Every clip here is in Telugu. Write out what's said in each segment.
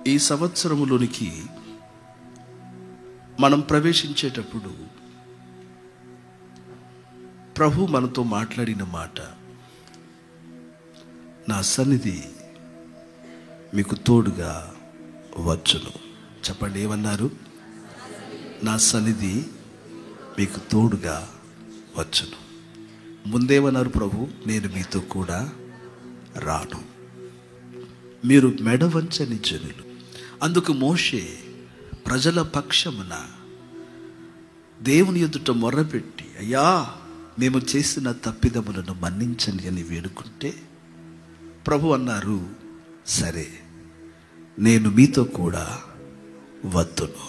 ఈ సంవత్సరములోనికి మనం ప్రవేశించేటప్పుడు ప్రభు మనతో మాట్లాడిన మాట, నా సన్నిధి మీకు తోడుగా వచ్చును. చెప్పండి, ఏమన్నారు? నా సన్నిధి మీకు తోడుగా వచ్చును. ముందేమన్నారు ప్రభు? నేను మీతో కూడా రాను. మీరు మెడవంచని జనులు. అందుకు మోషే ప్రజల పక్షమున దేవుని ఎదుట మొర్రపెట్టి, అయ్యా మేము చేసిన తప్పిదములను మన్నించండి అని వేడుకుంటే ప్రభు అన్నారు, సరే నేను మీతో కూడా వద్దును,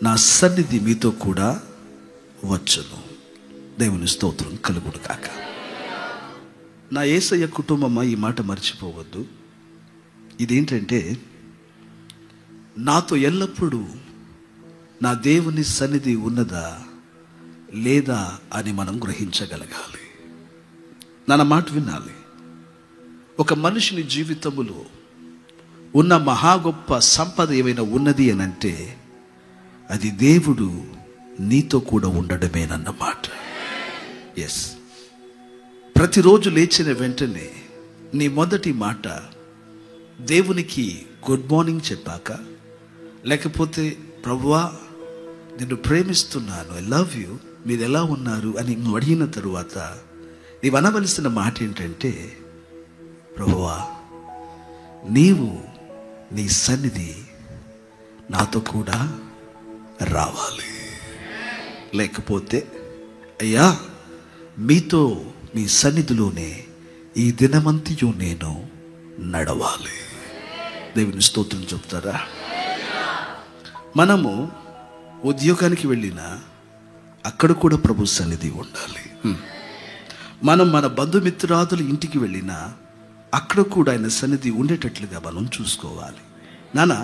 నా సన్నిధి మీతో కూడా వచ్చును. దేవుని స్తోత్రం కలుగును కాక. నా యేసయ్య కుటుంబమ్మ, ఈ మాట మర్చిపోవద్దు. ఇదేంటంటే, నాతో ఎల్లప్పుడూ నా దేవుని సన్నిధి ఉన్నదా లేదా అని మనం గ్రహించగలగాలి. నా మాట వినాలి. ఒక మనిషిని జీవితములో ఉన్న మహా గొప్ప సంపద ఏమైనా ఉన్నది అని అంటే అది దేవుడు నీతో కూడా ఉండడమేనన్నమాట. ఎస్, ప్రతిరోజు లేచిన వెంటనే నీ మొదటి మాట దేవునికి గుడ్ మార్నింగ్ చెప్పాక, లేకపోతే ప్రభువా నిన్ను ప్రేమిస్తున్నాను, ఐ లవ్ యూ, మీరు ఎలా ఉన్నారు అని నువ్వు అడిగిన తరువాత నీవు అనవలసిన మాట ఏంటంటే, ప్రభువా నీవు నీ సన్నిధి నాతో కూడా రావాలి, లేకపోతే అయ్యా మీతో మీ సన్నిధిలోనే ఈ దినమంతయు నేను నడవాలి. దేవుని స్తోత్రం చెప్తారా? మనము ఉద్యోగానికి వెళ్ళినా అక్కడ కూడా ప్రభు సన్నిధి ఉండాలి. మనం మన బంధుమిత్రాదుల ఇంటికి వెళ్ళినా అక్కడ కూడా ఆయన సన్నిధి ఉండేటట్లుగా మనం చూసుకోవాలి. నాన్న,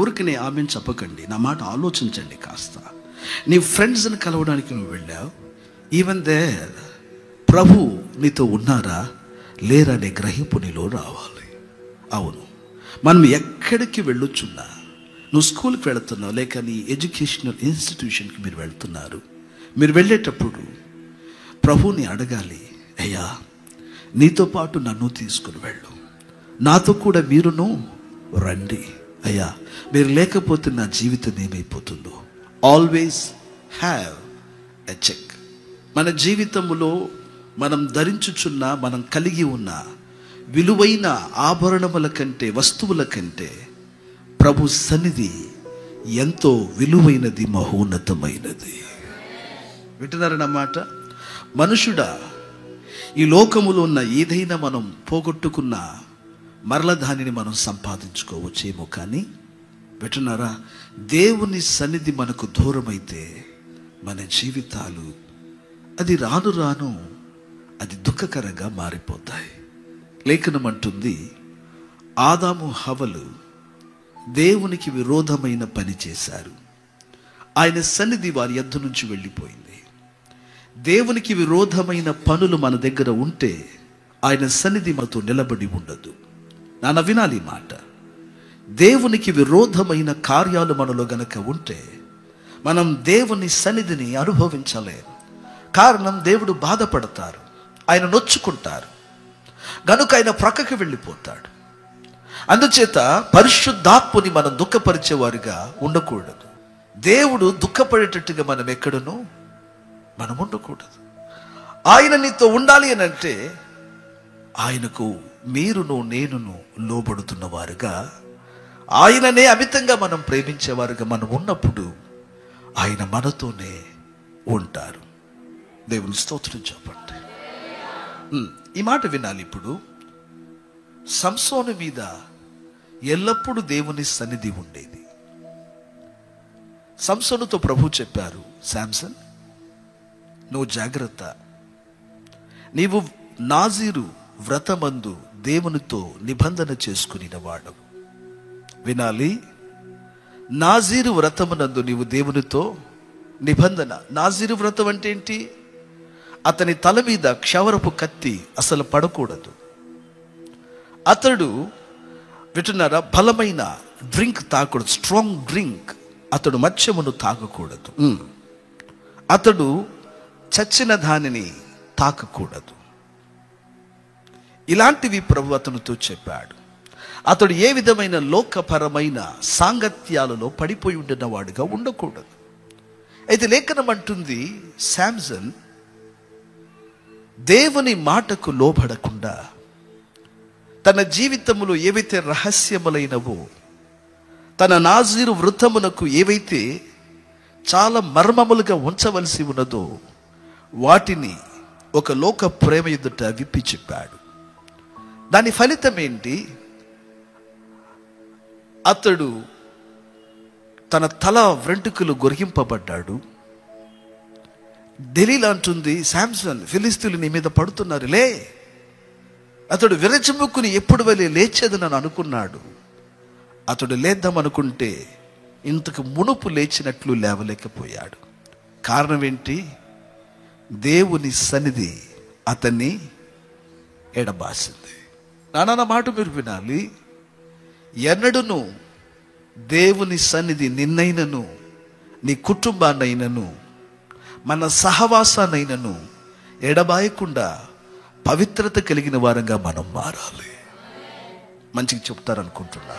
ఊరికి ఆమెను చెప్పకండి, నా మాట ఆలోచించండి కాస్త. నీ ఫ్రెండ్స్ని కలవడానికి నువ్వు వెళ్ళావు, ఈవెన్ దేర్ ప్రభు నీతో ఉన్నారా లేరా అనే గ్రహింపు నీలో రావాలి. అవును, మనం ఎక్కడికి వెళ్ళొచ్చున్నా, నువ్వు స్కూల్కి వెళుతున్నావు లేక నీ ఎడ్యుకేషనల్ ఇన్స్టిట్యూషన్కి మీరు వెళ్తున్నారు, మీరు వెళ్ళేటప్పుడు ప్రభుని అడగాలి, అయ్యా నీతో పాటు నన్ను తీసుకుని వెళ్ళు, నాతో కూడా మీరును రండి, అయ్యా మీరు లేకపోతే నా జీవితం ఏమైపోతుందో. Always have a check. మన జీవితంలో మనం ధరించుచున్న, మనం కలిగి ఉన్న విలువైన ఆభరణముల కంటే, వస్తువుల కంటే ప్రభు సన్నిధి ఎంతో విలువైనది, మహోన్నతమైనది. వింటున్నారన్నమాట. మనుషుడా, ఈ లోకములో ఉన్న ఏదైనా మనం పోగొట్టుకున్న మరల దానిని మనం సంపాదించుకోవచ్చేమో, కానీ వింటున్నారా, దేవుని సన్నిధి మనకు దూరమైతే మన జీవితాలు అది రాను రాను అది దుఃఖకరంగా మారిపోతాయి. లేఖనం అంటుంది, ఆదాము హవ్వలు దేవునికి విరోధమైన పని చేశారు, ఆయన సన్నిధి వారి యొద్ద నుంచి వెళ్ళిపోయింది. దేవునికి విరోధమైన పనులు మన దగ్గర ఉంటే ఆయన సన్నిధి మనతో నిలబడి ఉండదు. నాన్న వినాలి మాట. దేవునికి విరోధమైన కార్యాలు మనలో గనక ఉంటే మనం దేవుని సన్నిధిని అనుభవించలేము. కారణం, దేవుడు బాధపడతారు, ఆయన నొచ్చుకుంటారు, గనుక ఆయన ప్రక్కకి వెళ్ళిపోతాడు. అందుచేత పరిశుద్ధాత్ముని మనం దుఃఖపరిచేవారుగా ఉండకూడదు. దేవుడు దుఃఖపడేటట్టుగా మనం ఎక్కడను మనం ఉండకూడదు. ఆయన నీతో ఉండాలి అని అంటే ఆయనకు మీరును నేనును లోబడుతున్న వారుగా, ఆయననే అమితంగా మనం ప్రేమించేవారుగా మనం ఉన్నప్పుడు ఆయన మనతోనే ఉంటారు. దేవుని స్తోత్రం చెప్పండి. ఈ మాట వినాలి. ఇప్పుడు సంసోను మీద ఎల్లప్పుడూ దేవుని సన్నిధి ఉండేది. సంసోనుతో ప్రభు చెప్పారు, శాంసన్ నువ్వు జాగ్రత్త, నీవు నాజీరు వ్రతమందు దేవునితో నిబంధన చేసుకుని వాడు. వినాలి, నాజీరు వ్రతమునందు నీవు దేవునితో నిబంధన. నాజీరు వ్రతం అంటే ఏంటి? అతని తల మీద క్షవరపు కత్తి అసలు పడకూడదు. అతడు వింటున్నారా, బలమైన డ్రింక్ తాగకూడదు, స్ట్రాంగ్ డ్రింక్. అతడు మద్యమును తాగకూడదు. అతడు చచ్చిన దానిని తాకకూడదు. ఇలాంటివి ప్రభు అతనితో చెప్పాడు. అతడు ఏ విధమైన లోకపరమైన సాంగత్యాలలో పడిపోయి ఉండిన వాడుగా ఉండకూడదు. అయితే లేఖనం అంటుంది, శాంసన్ దేవుని మాటకు లోబడకుండా తన జీవితంలో ఏవైతే రహస్యములైనవో, తన నాజీరు వృత్తమునకు ఏవైతే చాలా మర్మములుగా ఉంచవలసి ఉన్నదో వాటిని ఒక లోక ప్రేమ ఎదుట విప్పి చెప్పాడు. దాని ఫలితం ఏంటి? అతడు తన తల వెంట్రుకలు గొరిగింపబడ్డాడు. దెలీలా అంటుంది, శాంసన్, ఫిలిస్తీయులు నీ మీద పడుతున్నారు, లే. అతడు విరచిముక్కుని ఎప్పుడు వెళ్ళి లేచేదని అనుకున్నాడు. అతడు లేద్దామనుకుంటే ఇంతకు మునుపు లేచినట్లు లేవలేకపోయాడు. కారణం ఏంటి? దేవుని సన్నిధి అతన్ని ఎడబాసింది. నాన్న మాట మీరు వినాలి. ఎన్నడూను దేవుని సన్నిధి నిన్నైనను, నీ కుటుంబాన్నైనను, మన సహవాసాన్నైనను ఎడబాయకుండా పవిత్రత కలిగిన వారంగా మనం మారాలి. మంచిగా చెప్తారనుకుంటున్నా,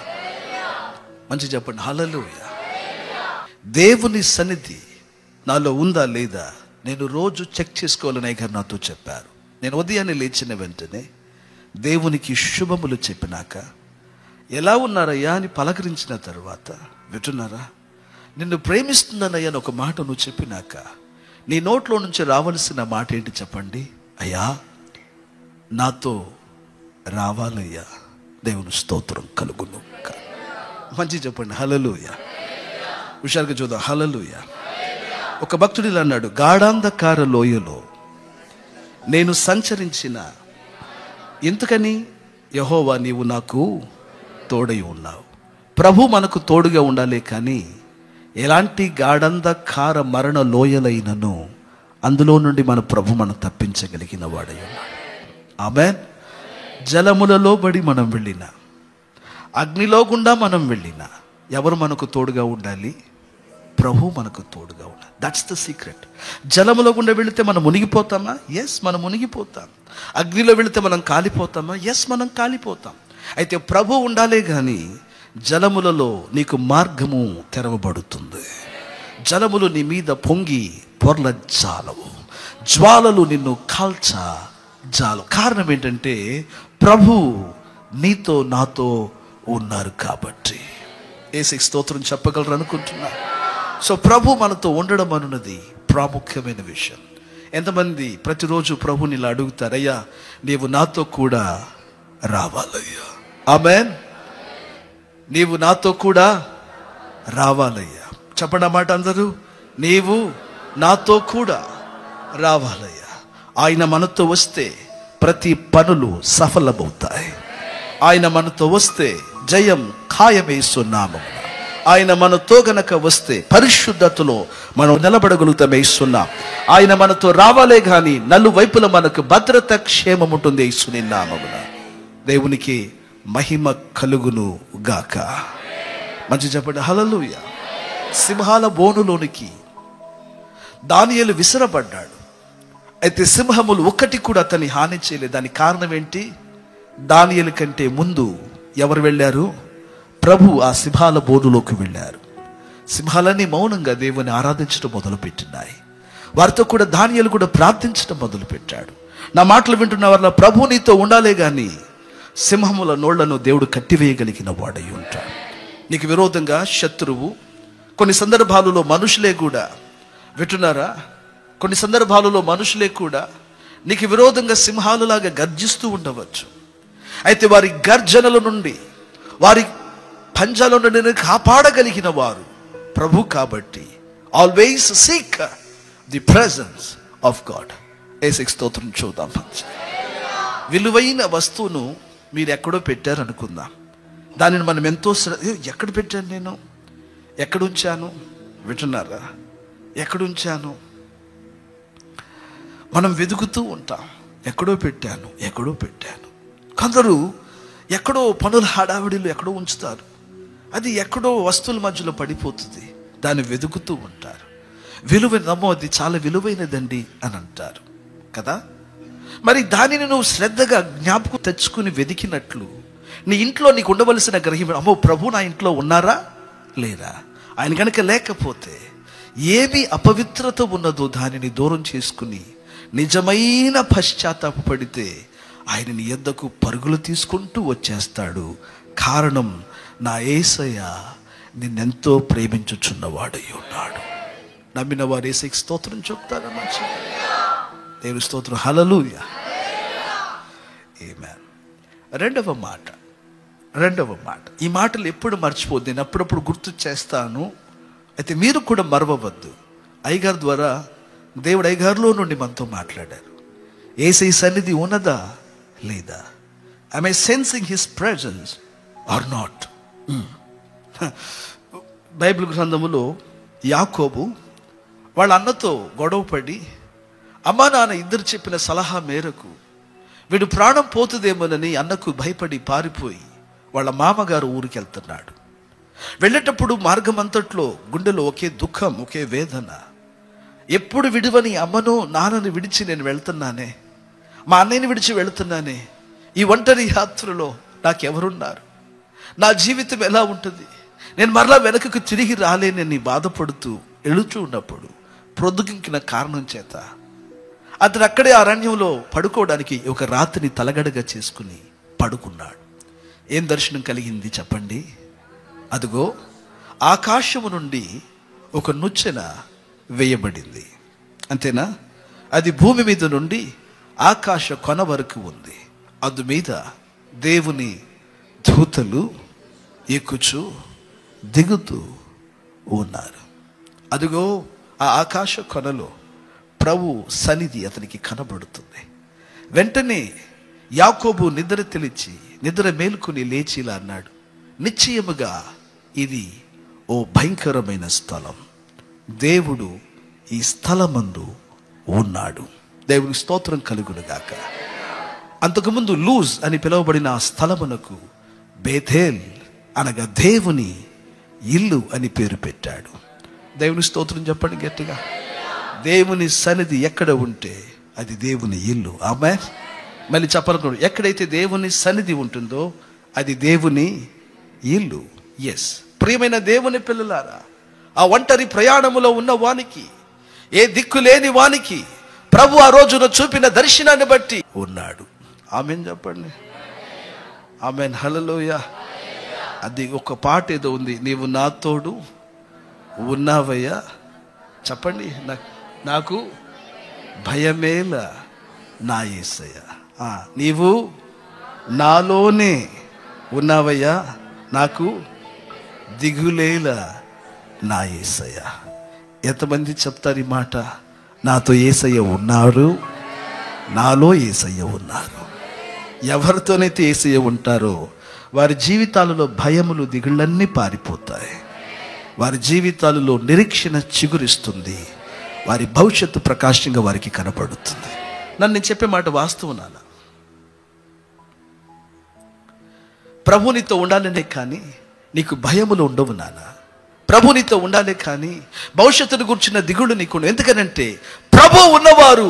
మంచిగా చెప్పండి. హల్లెలూయా. దేవుని సన్నిధి నాలో ఉందా లేదా నేను రోజు చెక్ చేసుకోవాలని అయ్యగారు నాతో చెప్పారు. నేను ఉదయాన్నే లేచిన వెంటనే దేవునికి శుభములు చెప్పినాక, ఎలా ఉన్నారయ్యా అని పలకరించిన తర్వాత, వింటున్నారా, నిన్ను ప్రేమిస్తున్నానయ్యా అని ఒక మాట నువ్వు చెప్పినాక నీ నోట్లో నుంచి రావాల్సిన మాట ఏంటి చెప్పండి? అయ్యా నాతో రావాలయ్యా. దేవుని స్తోత్రం కలుగును. మంచి చెప్పండి. హల్లెలూయా. హుషారుగా చూద్దాం. హల్లెలూయా. ఒక భక్తుడు ఇలా అన్నాడు, గాఢాంధకార లోయలో నేను సంచరించిన, ఎందుకని? యెహోవా నీవు నాకు తోడై ఉన్నావు. ప్రభు మనకు తోడుగా ఉండాలి, కానీ ఎలాంటి గాఢాంధకార మరణ లోయలైనను అందులో నుండి మన ప్రభు మనం తప్పించగలిగిన వాడై ఉన్నాడు. ఆమేన్. జలములలో బడి మనం వెళ్ళిన, అగ్నిలో గుండా మనం వెళ్ళిన, ఎవరు మనకు తోడుగా ఉండాలి? ప్రభు మనకు తోడుగా ఉండాలి. That's the secret. జలములో గుండా వెళితే మనం మునిగిపోతామా? ఎస్, మనం మునిగిపోతాం. అగ్నిలో వెళితే మనం కాలిపోతామా? ఎస్, మనం కాలిపోతాం. అయితే ప్రభు ఉండాలే కానీ జలములలో నీకు మార్గము తెరవబడుతుంది. జలములు నీ మీద పొంగి పొర్ల జాలవు, జ్వాలలు నిన్ను కాల్చ జాలు. కారణం ఏంటంటే ప్రభు నీతో నాతో ఉన్నారు కాబట్టి. యేసుకి స్తోత్రం చెప్పగలరు అనుకుంటున్నా. సో ప్రభు మనతో ఉండడం అనున్నది ప్రాముఖ్యమైన విషయం. ఎంతమంది ప్రతిరోజు ప్రభుని ఇలా అడుగుతారు, అయ్యా నీవు నాతో కూడా రావాలయ్యా. ఆమేన్. నీవు నాతో కూడా రావాలయ్యా. చెప్పండి ఆ మాట అందరూ. నీవు నాతో కూడా రావాలయ్యా. ఆయన మనతో వస్తే ప్రతి పనులు సఫలమవుతాయి. ఆయన మనతో వస్తే జయం ఖాయమేస్తున్నాము. ఆయన మనతో గనక వస్తే పరిశుద్ధతలో మనం నిలబడగలుగుతాం వేస్తున్నాం. ఆయన మనతో రావాలే కానీ నలువైపుల మనకు భద్రత క్షేమం ఉంటుంది యేసుని నామమున. దేవునికి మహిమ కలుగును గాక. మంచి చెప్పండి. హల్లెలూయా. సింహాల బోనులోనికి దానియేలు విసరబడ్డాడు. అయితే సింహములు ఒక్కటి కూడా అతన్ని హాని చేయలేదు. దానికి కారణం ఏంటి? దానియేలు కంటే ముందు ఎవరు వెళ్ళారు? ప్రభు ఆ సింహాల బోనులోకి వెళ్ళారు. సింహాలన్నీ మౌనంగా దేవుని ఆరాధించడం మొదలుపెట్టినాయి. వారితో కూడా దానియేలు కూడా ప్రార్థించడం మొదలుపెట్టాడు. నా మాటలు వింటున్న వాళ్ళ ప్రభు నీతో ఉండాలే కానీ సింహముల నోళ్లను దేవుడు కట్టివేయగలిగిన వాడై ఉంటాడు. నీకు విరోధంగా శత్రువు, కొన్ని సందర్భాలలో మనుషులే కూడా, వింటున్నారా, కొన్ని సందర్భాలలో మనుషులే కూడా నీకు విరోధంగా సింహాలులాగా గర్జిస్తూ ఉండవచ్చు. అయితే వారి గర్జనల నుండి, వారి పంజాల నుండి నేను కాపాడగలిగిన వారు ప్రభు కాబట్టి always seek the presence of God. యేసుకి స్తోత్రం. చూద్దాం. విలువైన వస్తువును మీరు ఎక్కడో పెట్టారు అనుకుందాం. దానిని మనం ఎంతో ఎక్కడ పెట్టాను, నేను ఎక్కడుంచాను, వింటున్నారా, ఎక్కడుంచాను మనం వెతుకుతూ ఉంటాం. ఎక్కడో పెట్టాను, ఎక్కడో పెట్టాను. కొందరు ఎక్కడో పనుల హడావిడిలో ఎక్కడో ఉంచుతారు. అది ఎక్కడో వస్తువుల మధ్యలో పడిపోతుంది. దాన్ని వెతుకుతూ ఉంటారు. విలువైనమో అది చాలా విలువైనదండి అని అంటారు కదా. మరి దానిని నువ్వు శ్రద్ధగా జ్ఞాపకం తెచ్చుకుని వెతికినట్లు నీ ఇంట్లో నీకు ఉండవలసిన గ్రహం, అమ్మో ప్రభు నా ఇంట్లో ఉన్నారా లేరా, ఆయన కనుక లేకపోతే ఏమి అపవిత్రత ఉన్నదో దానిని దూరం చేసుకుని నిజమైన పశ్చాత్తాపడితే ఆయన నీ యొద్దకు పరుగులు తీసుకుంటూ వచ్చేస్తాడు. కారణం, నా యేసయ్య నిన్నెంతో ప్రేమించుచున్నవాడై ఉన్నాడు. నమ్మిన వారు యేసయ్యకి స్తోత్రం చెప్తారా? మంచి దేవుని స్తోత్రం. హల్లెలూయా, ఆమేన్. రెండవ మాట, ఈ మాటలు ఎప్పుడు మర్చిపోద్దు, నేను అప్పుడప్పుడు గుర్తు చేస్తాను. అయితే మీరు కూడా మరవవద్దు. అయ్యగారి ద్వారా దేవుడు అయ్యగారిలో నుండి మనతో మాట్లాడారు. యేసయ్య సన్నిధి ఉన్నదా లేదా? am I sensing his presence or not? Bible గ్రంథములో యాకోబు వాళ్ళ అన్నతో గొడవపడి అమ్మా నాన్న ఇద్దరు చెప్పిన సలహా మేరకు వీడు ప్రాణం పోతుందేమోనని అన్నకు భయపడి పారిపోయి వాళ్ళ మామగారు ఊరికి వెళ్తున్నాడు. వెళ్ళేటప్పుడు మార్గం అంతట్లో గుండెలో ఒకే దుఃఖం, ఒకే వేదన. ఎప్పుడు విడివని అమ్మను నాన్నని విడిచి నేను వెళ్తున్నానే, మా అన్నయ్యని విడిచి వెళ్తున్నానే, ఈ ఒంటరి యాత్రలో నాకెవరున్నారు, నా జీవితం ఎలా ఉంటుంది, నేను మరలా వెనకకు తిరిగి రాలేనని బాధపడుతూ ఎడుచూ ఉన్నప్పుడు ప్రొద్దుకింకిన కారణం చేత అతను అక్కడే అరణ్యంలో పడుకోవడానికి ఒక రాత్రిని తలగడగా చేసుకుని పడుకున్నాడు. ఏం దర్శనం కలిగింది చెప్పండి? అదిగో ఆకాశము నుండి ఒక నుచ్చెన వేయబడింది. అంతేనా? అది భూమి మీద నుండి ఆకాశ కొన వరకు ఉంది. అందు మీద దేవుని దూతలు ఎక్కుచూ దిగుతూ ఉన్నారు. అదిగో ఆ ఆకాశ కొనలో ప్రభు సన్నిధి అతనికి కనబడుతుంది. వెంటనే యాకోబు నిద్ర మేలుకుని లేచి ఇలా అన్నాడు, నిశ్చయముగా ఇది ఓ భయంకరమైన స్థలం, దేవుడు ఈ స్థలమందు ఉన్నాడు. దేవుని స్తోత్రం కలుగునుగాక. అంతకుముందు లూజ్ అని పిలువబడిన ఆ స్థలమునకు బేథేల్ అనగా దేవుని ఇల్లు అని పేరు పెట్టాడు. దేవుని స్తోత్రం చెప్పండి గట్టిగా. దేవుని సన్నిధి ఎక్కడ ఉంటే అది దేవుని ఇల్లు. ఆమేన్. మళ్ళీ చెప్పాలనుకో, ఎక్కడైతే దేవుని సన్నిధి ఉంటుందో అది దేవుని ఇల్లు. ఎస్, ప్రియమైన దేవుని పిల్లలారా, ఆ ఒంటరి ప్రయాణములో ఉన్న వానికి, ఏ దిక్కు లేని వానికి ప్రభు ఆ రోజున చూపిన దర్శనాన్ని బట్టి ఉన్నాడు. ఆమేన్ చెప్పండి. ఆమేన్. హల్లెలూయా. అది ఒక పాట ఏదో ఉంది, నీవు నా తోడు ఉన్నావయ్యా. చెప్పండి, నాకు భయమేల నా యేసయ్య, నీవు నాలోనే ఉన్నావయ్యా, నాకు దిగులేల నా యేసయ్య. ఎంతమంది చెప్తారు ఈ మాట? నాతో యేసయ్య ఉన్నారు, నాలో యేసయ్య ఉన్నారు. ఎవరితోనైతే యేసయ్య ఉంటారో వారి జీవితాలలో భయములు దిగుళ్ళన్నీ పారిపోతాయి. వారి జీవితాలలో నిరీక్షణ చిగురిస్తుంది. వారి భవిష్యత్తు ప్రకాశంగా వారికి కనపడుతుంది. నేను చెప్పే మాట వాస్తవం నాన్న. ప్రభు నీతో ఉండాలనే కానీ నీకు భయములు ఉండవు నాన్న. ప్రభు నీతో ఉండాలే కానీ భవిష్యత్తును గురించిన దిగుడు నీకు. ఎందుకనంటే ప్రభు ఉన్నవారు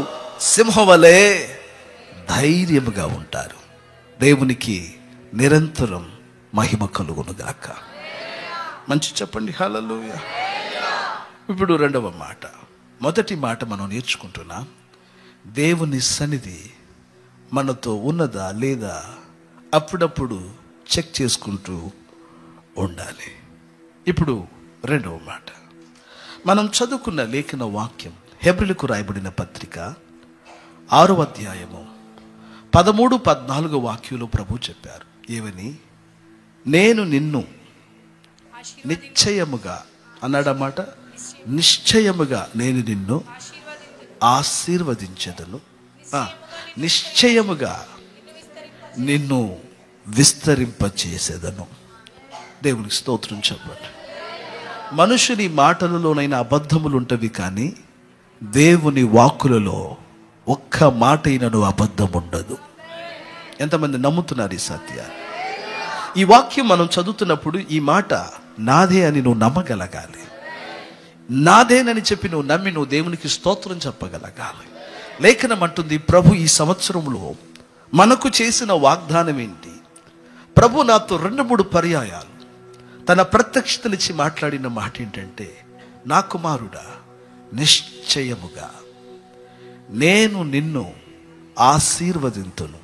సింహం వలె ధైర్యముగా ఉంటారు. దేవునికి నిరంతరం మహిమ కలుగునుగాక. మంచి చెప్పండి. హల్లెలూయా. ఇప్పుడు రెండవ మాట. మొదటి మాట మనం నేర్చుకుంటున్నాం, దేవుని సన్నిధి మనతో ఉన్నదా లేదా అప్పుడప్పుడు చెక్ చేసుకుంటూ ఉండాలి. ఇప్పుడు రెండవ మాట, మనం చదువుకున్న లేఖన వాక్యం హెబ్రీయులకు రాయబడిన పత్రిక 6వ అధ్యాయము 13-14 వాక్యంలో ప్రభు చెప్పారు ఏమని? నేను నిన్ను నిశ్చయముగా అన్నాడన్నమాట. నిశ్చయముగా నేను నిన్ను ఆశీర్వదించెదను, నిశ్చయముగా నిన్ను విస్తరింపచేసేదను. దేవునికి స్తోత్రం చెప్పండి. మనుషుని మాటలలోనైనా అబద్ధములు ఉంటవి, కానీ దేవుని వాక్కులలో ఒక్క మాట అయినను అబద్ధం ఉండదు. ఎంతమంది నమ్ముతున్నారు ఈ సత్యాన్ని? ఈ వాక్యం మనం చదువుతున్నప్పుడు ఈ మాట నాదే అని నువ్వు నమ్మగలగాలి. నాదేనని చెప్పి నువ్వు నమ్మి నువ్వు దేవునికి స్తోత్రం చెప్పగలగాలి. లేఖనం అంటుంది, ప్రభు ఈ సంవత్సరంలో మనకు చేసిన వాగ్దానం ఏంటి? ప్రభు నాతో 2-3 పర్యాయాలు తన ప్రత్యక్షతనిచ్చి మాట్లాడిన మాట ఏంటంటే, నా కుమారుడా, నిశ్చయముగా నేను నిన్ను ఆశీర్వదింతును.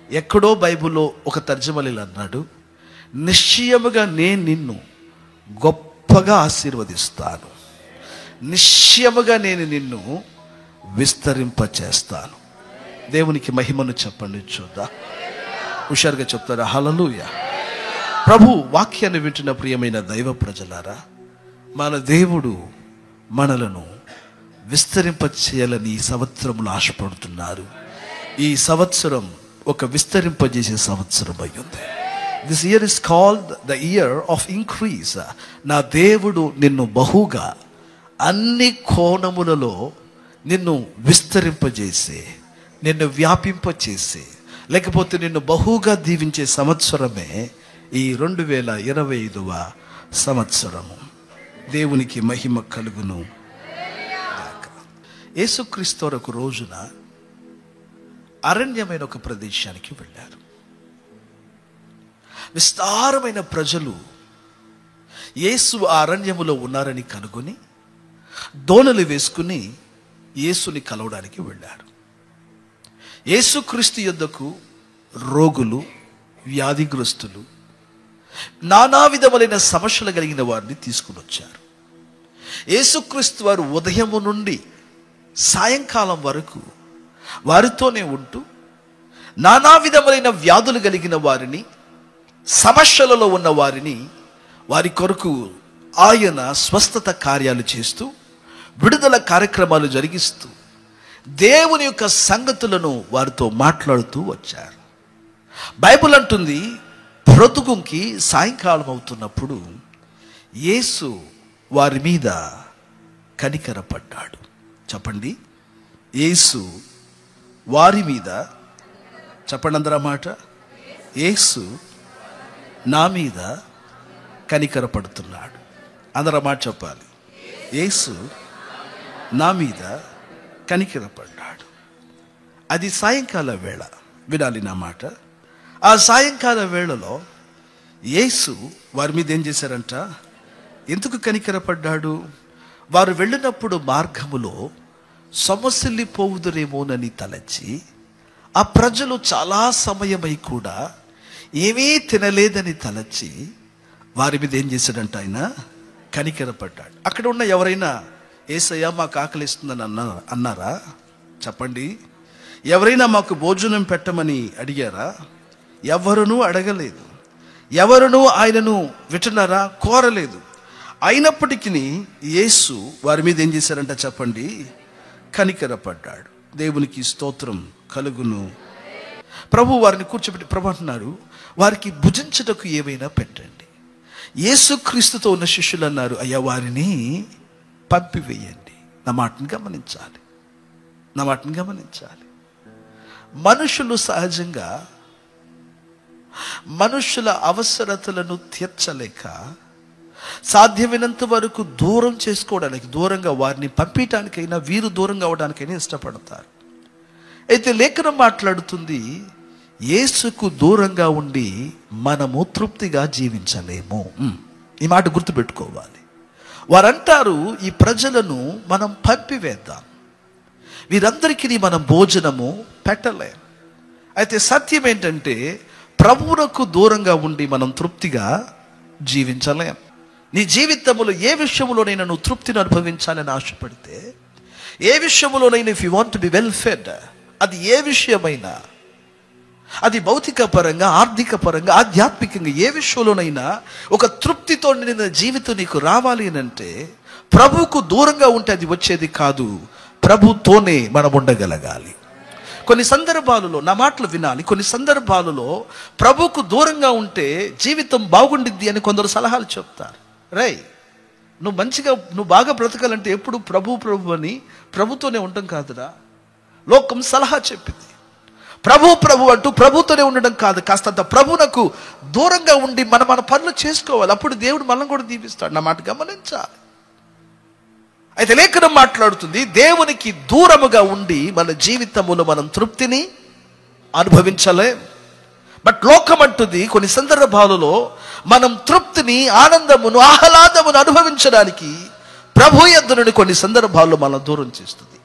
ఎక్కడో బైబిల్లో ఒక తర్జుమలో అన్నాడు, నిశ్చయముగా నేను నిన్ను గొప్పగా ఆశీర్వదిస్తాను, నిశ్చయముగా నేను నిన్ను విస్తరింపచేస్తాను. దేవునికి మహిమను చెప్పండి, చూద్దాం. హుషారుగా చెప్తారా? హల్లెలూయా. ప్రభు వాక్యాన్ని వింటున్న ప్రియమైన దైవ ప్రజలారా, మన దేవుడు మనలను విస్తరింపచేయాలని ఈ సంవత్సరంలో ఆశపడుతున్నారు. ఈ సంవత్సరం ఒక విస్తరింపజేసే సంవత్సరం అయ్యింది. This year is called the year of increase. నా దేవుడు నిన్ను బహుగా అన్ని కోణములలో నిన్ను విస్తరింపజేసే, నిన్ను వ్యాపింపచేసే, లేకపోతే నిన్ను బహుగా దీవించే సంవత్సరమే ఈ 2025వ సంవత్సరము. దేవునికి మహిమ కలుగును. యేసుక్రీస్తు ఒక రోజున అరణ్యమైన ఒక ప్రదేశానికి వెళ్ళారు. విస్తారమైన ప్రజలు యేసు ఆ అరణ్యములో ఉన్నారని కనుగొని దోణలు వేసుకుని యేసుని కలవడానికి వెళ్ళారు. యేసుక్రీస్తు యొద్దకు రోగులు, వ్యాధిగ్రస్తులు, నానా విధములైన సమస్యలు కలిగిన వారిని తీసుకుని వచ్చారు. యేసుక్రీస్తు వారు ఉదయము నుండి సాయంకాలం వరకు వారితోనే ఉంటూ నానా విధములైన వ్యాధులు కలిగిన వారిని, సమస్యలలో ఉన్న వారిని, వారి కొరకు ఆయన స్వస్థత కార్యాలు చేస్తూ, విడుదల కార్యక్రమాలు జరిగిస్తూ, దేవుని యొక్క సంగతులను వారితో మాట్లాడుతూ వచ్చారు. బైబిల్ అంటుంది, బ్రతుకుకి సాయంకాలం అవుతున్నప్పుడు యేసు వారి మీద కనికరపడ్డాడు. చెప్పండి, యేసు వారి మీద, చెప్పండి అందరూ మాట, యేసు నా మీద కనికరపడుతున్నాడు. అందరూ మాట చెప్పాలి, యేసు నా మీద కనికరపడ్డాడు. అది సాయంకాల వేళ. వినాలి నా మాట. ఆ సాయంకాల వేళలో యేసు వారి మీద ఏం చేశారంట? ఎందుకు కనికరపడ్డాడు? వారు వెళ్ళినప్పుడు మార్గములో సొమ్మసిల్లిపోవుదురేమోనని తలచి, ఆ ప్రజలు చాలా సమయమై కూడా ఏమీ తినలేదని తలచి వారి మీద ఏం చేశాడంట? ఆయన కనికరపడ్డాడు. అక్కడ ఉన్న ఎవరైనా యేసయ్య మాకు ఆకలిస్తుందని అన్నారా? చెప్పండి. ఎవరైనా మాకు భోజనం పెట్టమని అడిగారా? ఎవరునూ అడగలేదు. ఎవరునూ ఆయనను వింటున్నారా? కోరలేదు. అయినప్పటికీ యేసు వారి మీద ఏం చేశారంట? చెప్పండి, కనికరపడ్డాడు. దేవునికి స్తోత్రం కలుగును. ప్రభు వారిని కూర్చోబెట్టి ప్రభు అంటున్నారు, వారికి భుజించుటకు ఏమైనా పెట్టండి. యేసుక్రీస్తుతో ఉన్న శిష్యులు అన్నారు, అయ్యా వారిని పంపివేయండి. నా మాటను గమనించాలి, నా మాటను గమనించాలి. మనుషులు సహజంగా మనుషుల అవసరతలను తీర్చలేక సాధ్యమైనంత వరకు దూరం చేసుకోవడానికి, దూరంగా వారిని పంపించడానికైనా, వీరు దూరంగా అవడానికైనా ఇష్టపడతారు. అయితే లేఖనం మాట్లాడుతుంది, యేసుకు దూరంగా ఉండి మనము తృప్తిగా జీవించలేము. ఈ మాట గుర్తుపెట్టుకోవాలి. వారంటారు, ఈ ప్రజలను మనం పంపివేద్దాం, వీరందరికీ మనం భోజనము పెట్టలేం. అయితే సత్యం ఏంటంటే, ప్రభువునకు దూరంగా ఉండి మనం తృప్తిగా జీవించలేం. నీ జీవితంలో ఏ విషయంలోనైనా నువ్వు తృప్తిని అనుభవించాలని ఆశపడితే, ఏ విషయంలోనైనా if you want to be well fed, అది ఏ విషయమైనా, అది భౌతిక పరంగా, ఆర్థిక పరంగా, ఆధ్యాత్మికంగా ఏ విషయంలోనైనా ఒక తృప్తితో నిండిన జీవితం నీకు రావాలి అని అంటే, ప్రభువుకు దూరంగా ఉంటే అది వచ్చేది కాదు. ప్రభుతోనే మనం ఉండగలగాలి. కొన్ని సందర్భాలలో, నా మాటలు వినాలి, కొన్ని సందర్భాలలో ప్రభువుకు దూరంగా ఉంటే జీవితం బాగుండిద్ది అని కొందరు సలహాలు చెప్తారు. రై, నువ్వు మంచిగా, నువ్వు బాగా బ్రతకాలంటే ఎప్పుడు ప్రభు అని ప్రభుతోనే ఉండటం కాదురా. లోకం సలహా చెప్పింది. ప్రభు అంటూ ప్రభుతోనే ఉండడం కాదు, కాస్తంత ప్రభునకు దూరంగా ఉండి మన పనులు చేసుకోవాలి. అప్పుడు దేవుడు మనల్ని కూడా దీవిస్తాడు. నా మాట గమనించాలి. అయితే లేఖనం మాట్లాడుతుంది, దేవునికి దూరముగా ఉండి మన జీవితములో మనం తృప్తిని అనుభవించలేం. బట్ లోకం అంటుంది కొన్ని సందర్భాలలో మనం తృప్తిని, ఆనందమును, ఆహ్లాదమును అనుభవించడానికి ప్రభు యొద్ద నుండి కొన్ని సందర్భాల్లో మనం దూరం చేస్తుంది.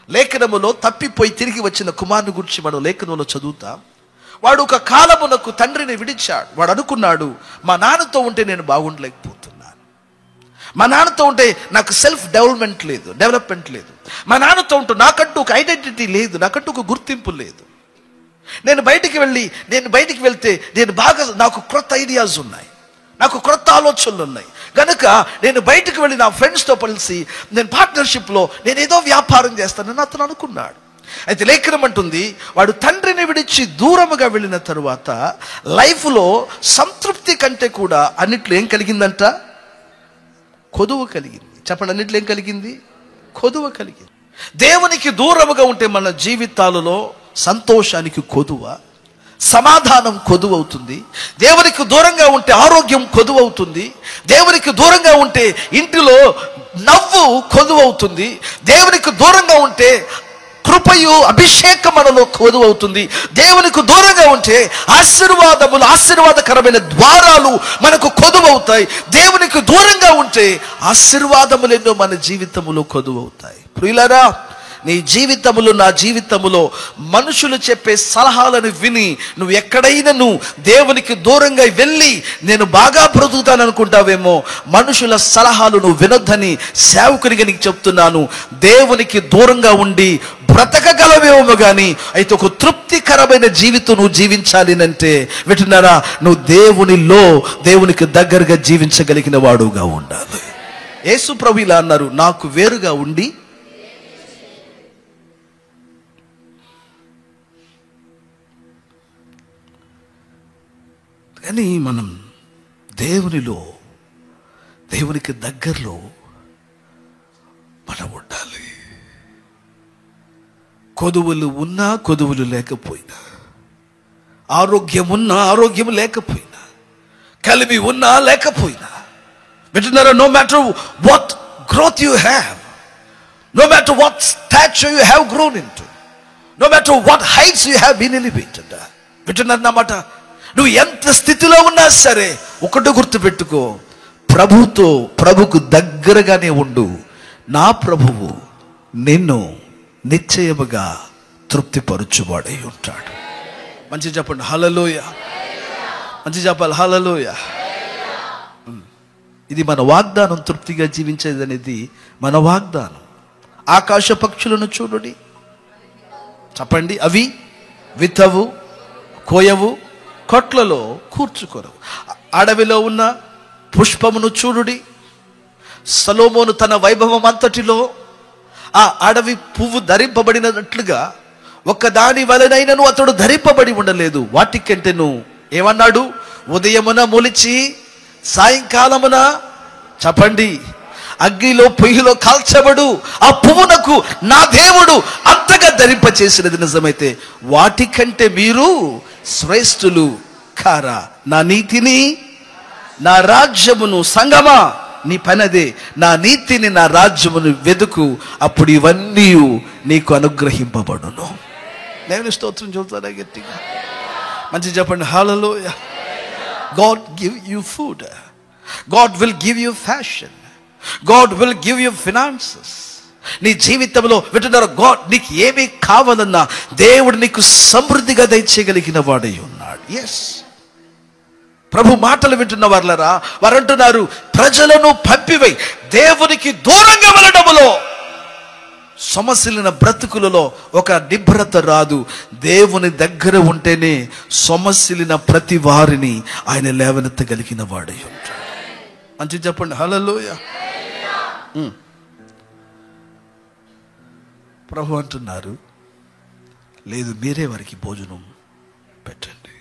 లేఖనములో తప్పిపోయి తిరిగి వచ్చిన కుమారుని గురించి మనం లేఖనంలో చదువుతాం. వాడు ఒక కాలమునకు తండ్రిని విడిచాడు. వాడు అనుకున్నాడు, మా నాన్నతో ఉంటే నేను బాగుండలేకపోతున్నాను, మా నాన్నతో ఉంటే నాకు సెల్ఫ్ డెవలప్మెంట్ లేదు, మా నాన్నతో ఉంటూ నాకంటూ ఒక ఐడెంటిటీ లేదు, నాకంటూ ఒక గుర్తింపు లేదు. నేను బయటికి వెళ్తే నాకు క్రొత్త ఐడియాస్ ఉన్నాయి, నాకు క్రొత్త ఆలోచనలు ఉన్నాయి, కనుక నేను బయటకు వెళ్ళి నా ఫ్రెండ్స్తో కలిసి నేను పార్ట్నర్షిప్లో నేను ఏదో వ్యాపారం చేస్తానని అతను అనుకున్నాడు. అయితే లేఖనం అంటుంది, వాడు తండ్రిని విడిచి దూరముగా వెళ్ళిన తరువాత లైఫ్లో సంతృప్తి కంటే కూడా అన్నిట్లో ఏం కలిగిందంట? కొదువ కలిగింది. చెప్పండి, అన్నిట్లో ఏం కలిగింది? కొదువ కలిగింది. దేవునికి దూరముగా ఉంటే మన జీవితాలలో సంతోషానికి కొదువ, సమాధానం కొదువవుతుంది. దేవునికి దూరంగా ఉంటే ఆరోగ్యం కొదువవుతుంది. దేవునికి దూరంగా ఉంటే ఇంటిలో నవ్వు కొదువవుతుంది. దేవునికి దూరంగా ఉంటే కృపయు అభిషేకం మనలో కొదువవుతుంది. దేవునికి దూరంగా ఉంటే ఆశీర్వాదకరమైన ద్వారాలు మనకు కొదువవుతాయి. దేవునికి దూరంగా ఉంటే ఆశీర్వాదములు ఎన్నో మన జీవితములో కొదువవుతాయి. ప్రియులారా, నీ జీవితములో, నా జీవితములో మనుషులు చెప్పే సలహాలను విని నువ్వు ఎక్కడైనా దేవునికి దూరంగా వెళ్ళి నేను బాగా బ్రతుకుతాను అనుకుంటావేమో. మనుషుల సలహాలు నువ్వు వినొద్దని సేవకునిగా నీకు చెప్తున్నాను. దేవునికి దూరంగా ఉండి బ్రతకగలవేమో కానీ అయితే ఒక తృప్తికరమైన జీవితం నువ్వు జీవించాలి అంటే, వింటున్నారా, నువ్వు దేవునికి దగ్గరగా జీవించగలిగిన వాడుగా ఉండాలి. యేసు ప్రభు ఇలా అన్నారు, నాకు వేరుగా ఉండి కానీ మనం దేవునికి దగ్గరలో మనం ఉండాలి. కొదువులు ఉన్నా కొదువులు లేకపోయినా, ఆరోగ్యం ఉన్నా ఆరోగ్యం లేకపోయినా, కలిమి ఉన్నా లేకపోయినా, వింటున్నారా, no matter what growth you have, no matter what stature you have grown into, no matter what heights you have been elevated, వింటున్నారు నా మాట, నువ్వు ఎంత స్థితిలో ఉన్నా సరే ఒకటి గుర్తుపెట్టుకో, ప్రభుకు దగ్గరగానే ఉండు. నా ప్రభువు నిన్ను నిశ్చయముగా తృప్తిపరచువాడై ఉంటాడు. మంచి చెప్పండి హల్లెలూయ. మంచి చెప్పాలి హల్లెలూయ. ఇది మన వాగ్దానం. తృప్తిగా జీవించేది అనేది మన వాగ్దానం. ఆకాశ పక్షులను చూడండి, చెప్పండి, అవి విత్తవు, కోయవు, కొట్లలో కూర్చుకోరు. అడవిలో ఉన్న పుష్పమును చూడుడి. సొలొమోను తన వైభవం అంతటిలో ఆ అడవి పువ్వు ధరింపబడినట్లుగా ఒక్కదాని వలనైనను అతడు ధరింపబడి ఉండలేదు. వాటికంటేను ఏమన్నాడు? ఉదయమున మొలిచి సాయంకాలమున, చెప్పండి, అగ్నిలో పొయ్యిలో కాల్చబడు ఆ పువ్వునకు నా దేవుడు అంతగా ధరింపచేసినది నిజమైతే వాటికంటే మీరు శ్రేష్ఠులు కారా. నా నీతిని, నా రాజ్యమును, సంగమా నీ పనదే, నా నీతిని, నా రాజ్యమును వెతుకు, అప్పుడు ఇవన్నీ నీకు అనుగ్రహింపబడును. నేను స్తోత్రం చెబుతానా గట్టిగా? మంచి చెప్పండి హల్లెలూయ. God give you food, God will give you fashion, God will give you finances. నీ జీవితంలో వింటున్నారు, గాడ్ నీకు ఏమి కావాలన్నా దేవుడు నీకు సమృద్ధిగా దయచేయగలిగిన వాడై ఉన్నాడు. ఎస్, ప్రభు మాటలు వింటున్న వారులారా, వారు అంటున్నారు, ప్రజలను పంపివై దేవునికి దూరంగా వెళ్ళడములో సొమసిలిన బ్రతుకులలో ఒక నిభ్రత రాదు. దేవుని దగ్గర ఉంటేనే సొమసిలిన ప్రతి వారిని ఆయన లేవనెత్తగలిగిన వాడై ఉంటాడు. మంచి చెప్పండి హల్లెలూయ. ప్రభు అంటున్నారు, లేదు, మీరే వారికి భోజనం పెట్టండి.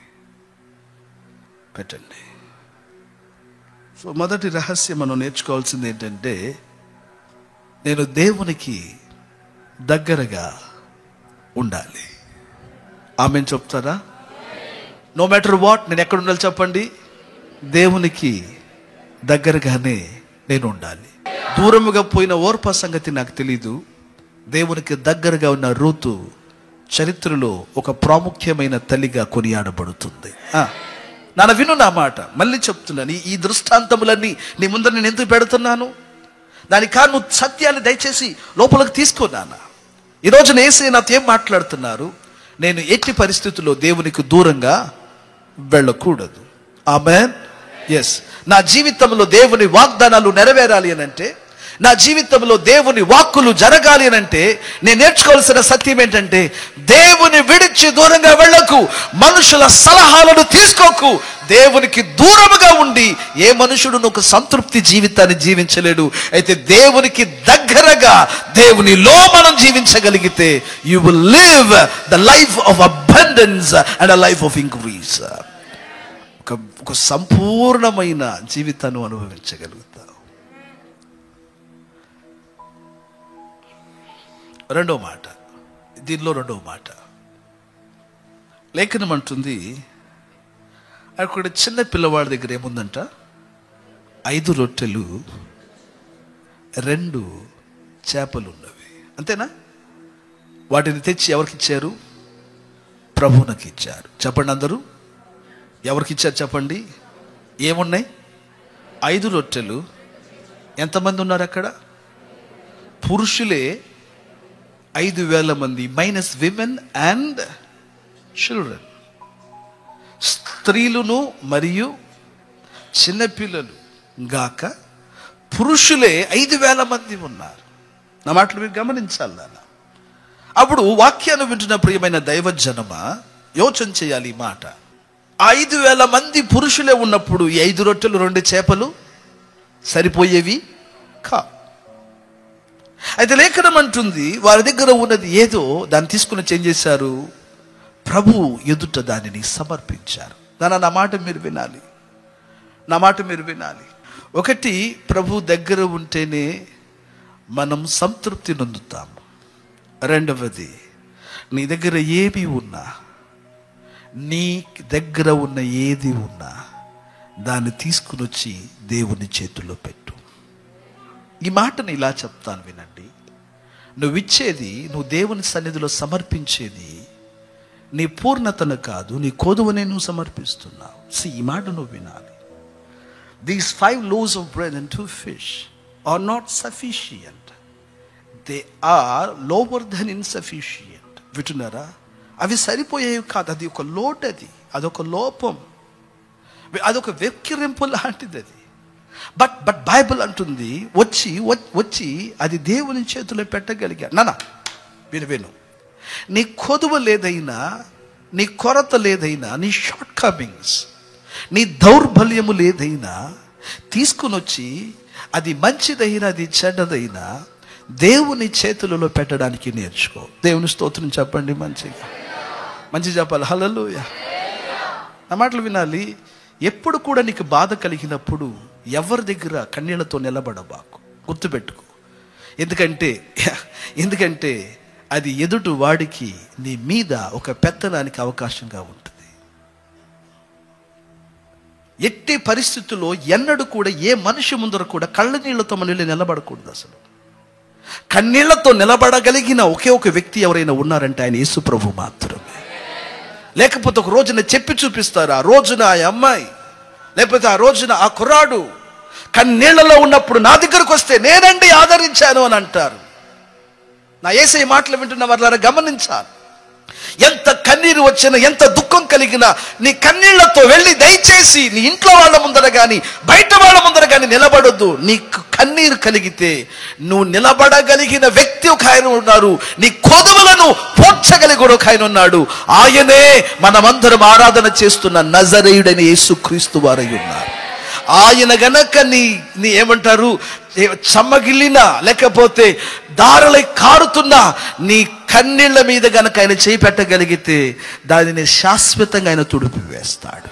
సో మొదటి రహస్యం మనం నేర్చుకోవాల్సింది ఏంటంటే, నేను దేవునికి దగ్గరగా ఉండాలి. ఆమేన్ చెప్తారా? నో మ్యాటర్ వాట్, నేను ఎక్కడ ఉండాలి చెప్పండి? దేవునికి దగ్గరగానే నేను ఉండాలి. దూరముగా పోయిన ఓర్పా సంగతి నాకు తెలీదు. దేవునికి దగ్గరగా ఉన్న రూతు చరిత్రలో ఒక ప్రాముఖ్యమైన తల్లిగా కొనియాడబడుతుంది. నాన్న విను నా మాట, మళ్ళీ చెప్తున్నాను. ఈ దృష్టాంతములన్నీ నీ ముందర నేను ఎందుకు పెడుతున్నాను? దానికి కాదు నువ్వు సత్యాన్ని దయచేసి లోపలికి తీసుకోనాన్న. ఈరోజు యేసయ్య నాతో ఏం మాట్లాడుతున్నారు? నేను ఎట్టి పరిస్థితుల్లో దేవునికి దూరంగా వెళ్ళకూడదు. ఆమేన్. ఎస్, నా జీవితంలో దేవుని వాగ్దానాలు నెరవేరాలి అని అంటే, నా జీవితంలో దేవుని వాక్కులు జరగాలి అని అంటే, నేను నేర్చుకోవాల్సిన సత్యం ఏంటంటే, దేవుని విడిచి దూరంగా వెళ్ళకు, మనుషుల సలహాలను తీసుకోకు. దేవునికి దూరముగా ఉండి ఏ మనుషుడు ఒక సంతృప్తి జీవితాన్ని జీవించలేడు. అయితే దేవునికి దగ్గరగా దేవునిలో మనం జీవించగలిగితే you will live the life of abundance and a life of increase. ఒక సంపూర్ణమైన జీవితాన్ని అనుభవించగలుగుతావు. రెండో మాట, దీనిలో రెండో మాట లేఖనం అంటుంది, అక్కడ చిన్న పిల్లవాడి దగ్గర ఏముందంట? 5 రొట్టెలు 2 చేపలు ఉన్నవి. అంతేనా? వాటిని తెచ్చి ఎవరికి ఇచ్చారు? ప్రభువునకి ఇచ్చారు. చెప్పండి అందరూ, ఎవరికి ఇచ్చారు చెప్పండి? ఏమున్నాయి? 5 రొట్టెలు. ఎంతమంది ఉన్నారు అక్కడ? పురుషులే 5,000 మంది, మైనస్ విమెన్ అండ్ చిల్డ్రన్. స్త్రీలను మరియు చిన్నపిల్లలు గాక పురుషులే 5,000 మంది ఉన్నారు. నా మాటలు మీరు గమనించాలి నాన్న. అప్పుడు వాక్యాన్ని వింటున్న ప్రియమైన దైవజనమా, యోచన చేయాలి ఈ మాట. 5,000 మంది పురుషులే ఉన్నప్పుడు ఈ 5 రొట్టెలు 2 చేపలు సరిపోయేవి కా. అయితే లేఖనం అంటుంది, వారి దగ్గర ఉన్నది ఏదో దాన్ని తీసుకుని చేంజ్ చేశారు, ప్రభు ఎదుట దానిని సమర్పించారు. నా మాట మీరు వినాలి, నా మాట మీరు వినాలి. ఒకటి, ప్రభు దగ్గర ఉంటేనే మనం సంతృప్తి నొందుతాము. రెండవది, నీ దగ్గర ఏమి ఉన్నా, నీ దగ్గర ఉన్న ఏది ఉన్నా దాన్ని తీసుకుని వచ్చి దేవుని చేతుల్లో పెట్టు. ఈ మాటని ఇలా చెప్తాను వినండి. నువ్వు ఇచ్చేది, నువ్వు దేవుని సన్నిధిలో సమర్పించేది నీ పూర్ణతను కాదు, నీ కొదువనే నువ్వు సమర్పిస్తున్నావు. ఈ మాట నువ్వు వినాలి. These 5 loaves of bread and 2 fish are not sufficient. They are lower than insufficient. వింటున్నారా? అవి సరిపోయేవి కాదు. అది ఒక లోటు, అదొక లోపం, అదొక వెక్కిరింపు లాంటిది అది. బట్ బైబిల్ అంటుంది, వచ్చి అది దేవుని చేతిలో పెట్టగలిగాడు. నాన్న విను, నీ కొదువ లేదైనా, నీ కొరత లేదైనా, నీ షార్ట్ కమింగ్స్, నీ దౌర్బల్యము లేదైనా తీసుకుని వచ్చి, అది మంచిదైనా అది చెడ్డదైనా దేవుని చేతులలో పెట్టడానికి నేర్చుకో. దేవుని స్తోత్రం చెప్పండి. మంచి చెప్పాలి. హల్లెలూయా. నా మాటలు వినాలి. ఎప్పుడు కూడా నీకు బాధ కలిగినప్పుడు ఎవరి దగ్గర కన్నీళ్లతో నిలబడబాకు, గుర్తుపెట్టుకో. ఎందుకంటే అది ఎదుటి వాడికి నీ మీద ఒక పెత్తనానికి అవకాశంగా ఉంటుంది. ఎట్టి పరిస్థితుల్లో ఎన్నడూ కూడా ఏ మనిషి ముందర కూడా కళ్ళ నీళ్లతో మన నిలబడకూడదు. అసలు కన్నీళ్లతో నిలబడగలిగిన ఒకే ఒక వ్యక్తి ఎవరైనా ఉన్నారంటే ఆయన యేసు ప్రభు మాత్రమే. లేకపోతే ఒక రోజున చెప్పి చూపిస్తారు, ఆ రోజున ఆ అమ్మాయి లేకపోతే ఆ రోజున ఆ కుర్రాడు కన్నీళ్లలో ఉన్నప్పుడు నా దగ్గరకు వస్తే నేనండి ఆదరించాను అని అంటారు. నా యేసయ్య మాటలు వింటున్న వారు గమనించాలి. ఎంత కన్నీరు వచ్చినా, ఎంత దుఃఖం కలిగినా నీ కన్నీళ్లతో వెళ్ళి దయచేసి నీ ఇంట్లో వాళ్ళ ముందర కానీ బయట వాళ్ళ ముందర కానీ నిలబడొద్దు. నీకు కన్నీరు కలిగితే నువ్వు నిలబడగలిగిన వ్యక్తి ఒక ఆయన ఉన్నారు, నీ కొదువులను పోడ్చగలిగిన ఒక ఆయన ఉన్నాడు. ఆయనే మనమందరం ఆరాధన చేస్తున్న నజరేయుడైన యేసుక్రీస్తు వారై ఉన్నారు. ఆయన గనక నీ ఏమంటారు, చమ్మగిల్లినా లేకపోతే దారులై కారుతున్నా నీ కన్నీళ్ల మీద గనక ఆయన చేయి పెట్టగలిగితే దానిని శాశ్వతంగా ఆయన తుడిపి వేస్తాడు.